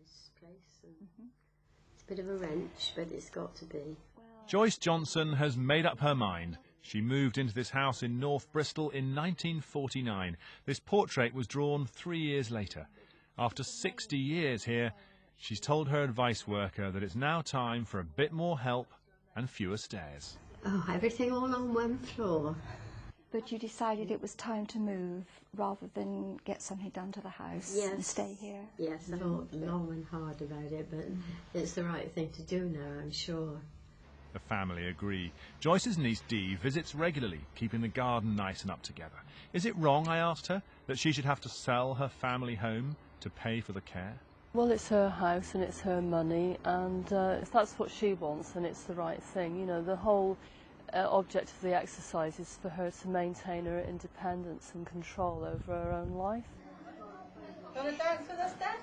This place, and it's a bit of a wrench, but it's got to be. Joyce Johnson has made up her mind. She moved into this house in North Bristol in 1949. This portrait was drawn 3 years later. After 60 years here, she's told her advice worker that it's now time for a bit more help and fewer stairs. Oh, everything all on one floor. But you decided it was time to move rather than get something done to the house and stay here? Yes, I thought long and hard about it, but it's the right thing to do now, I'm sure. The family agree. Joyce's niece Dee visits regularly, keeping the garden nice and up together. Is it wrong, I asked her, that she should have to sell her family home to pay for the care? Well, it's her house and it's her money, and if that's what she wants, then it's the right thing. You know, the whole object of the exercise is for her to maintain her independence and control over her own life. Want to dance with us then?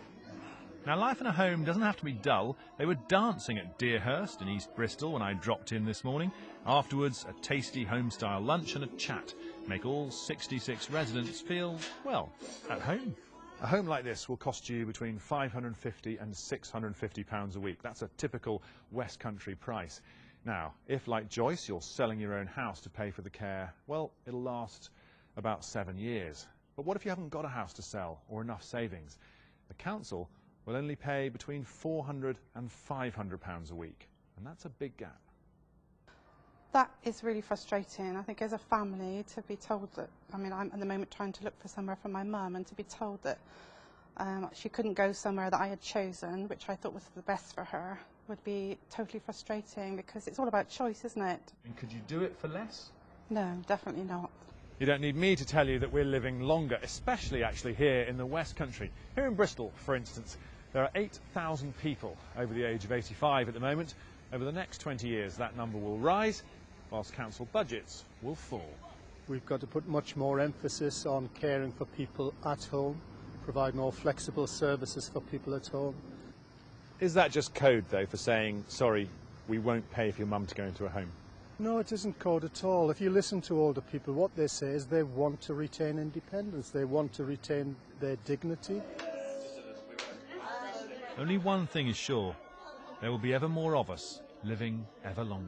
Now, life in a home doesn't have to be dull. They were dancing at Deerhurst in East Bristol when I dropped in this morning. Afterwards, a tasty home-style lunch and a chat make all 66 residents feel, well, at home. A home like this will cost you between £550 and £650 a week. That's a typical West Country price. Now, if, like Joyce, you're selling your own house to pay for the care, well, it'll last about 7 years. But what if you haven't got a house to sell or enough savings? The council will only pay between £400 and £500 a week, and that's a big gap. That is really frustrating. I think as a family to be told that, I mean, I'm at the moment trying to look for somewhere for my mum, and to be told that she couldn't go somewhere that I had chosen, which I thought was the best for her, would be totally frustrating, because it's all about choice, isn't it? And could you do it for less? No, definitely not. You don't need me to tell you that we're living longer, especially actually here in the West Country. Here in Bristol, for instance, there are 8,000 people over the age of 85 at the moment. Over the next 20 years, that number will rise, whilst council budgets will fall. We've got to put much more emphasis on caring for people at home, provide more flexible services for people at home. Is that just code, though, for saying, sorry, we won't pay for your mum to go into a home? No, it isn't code at all. If you listen to older people, what they say is they want to retain independence. They want to retain their dignity. Only one thing is sure. There will be ever more of us living ever longer.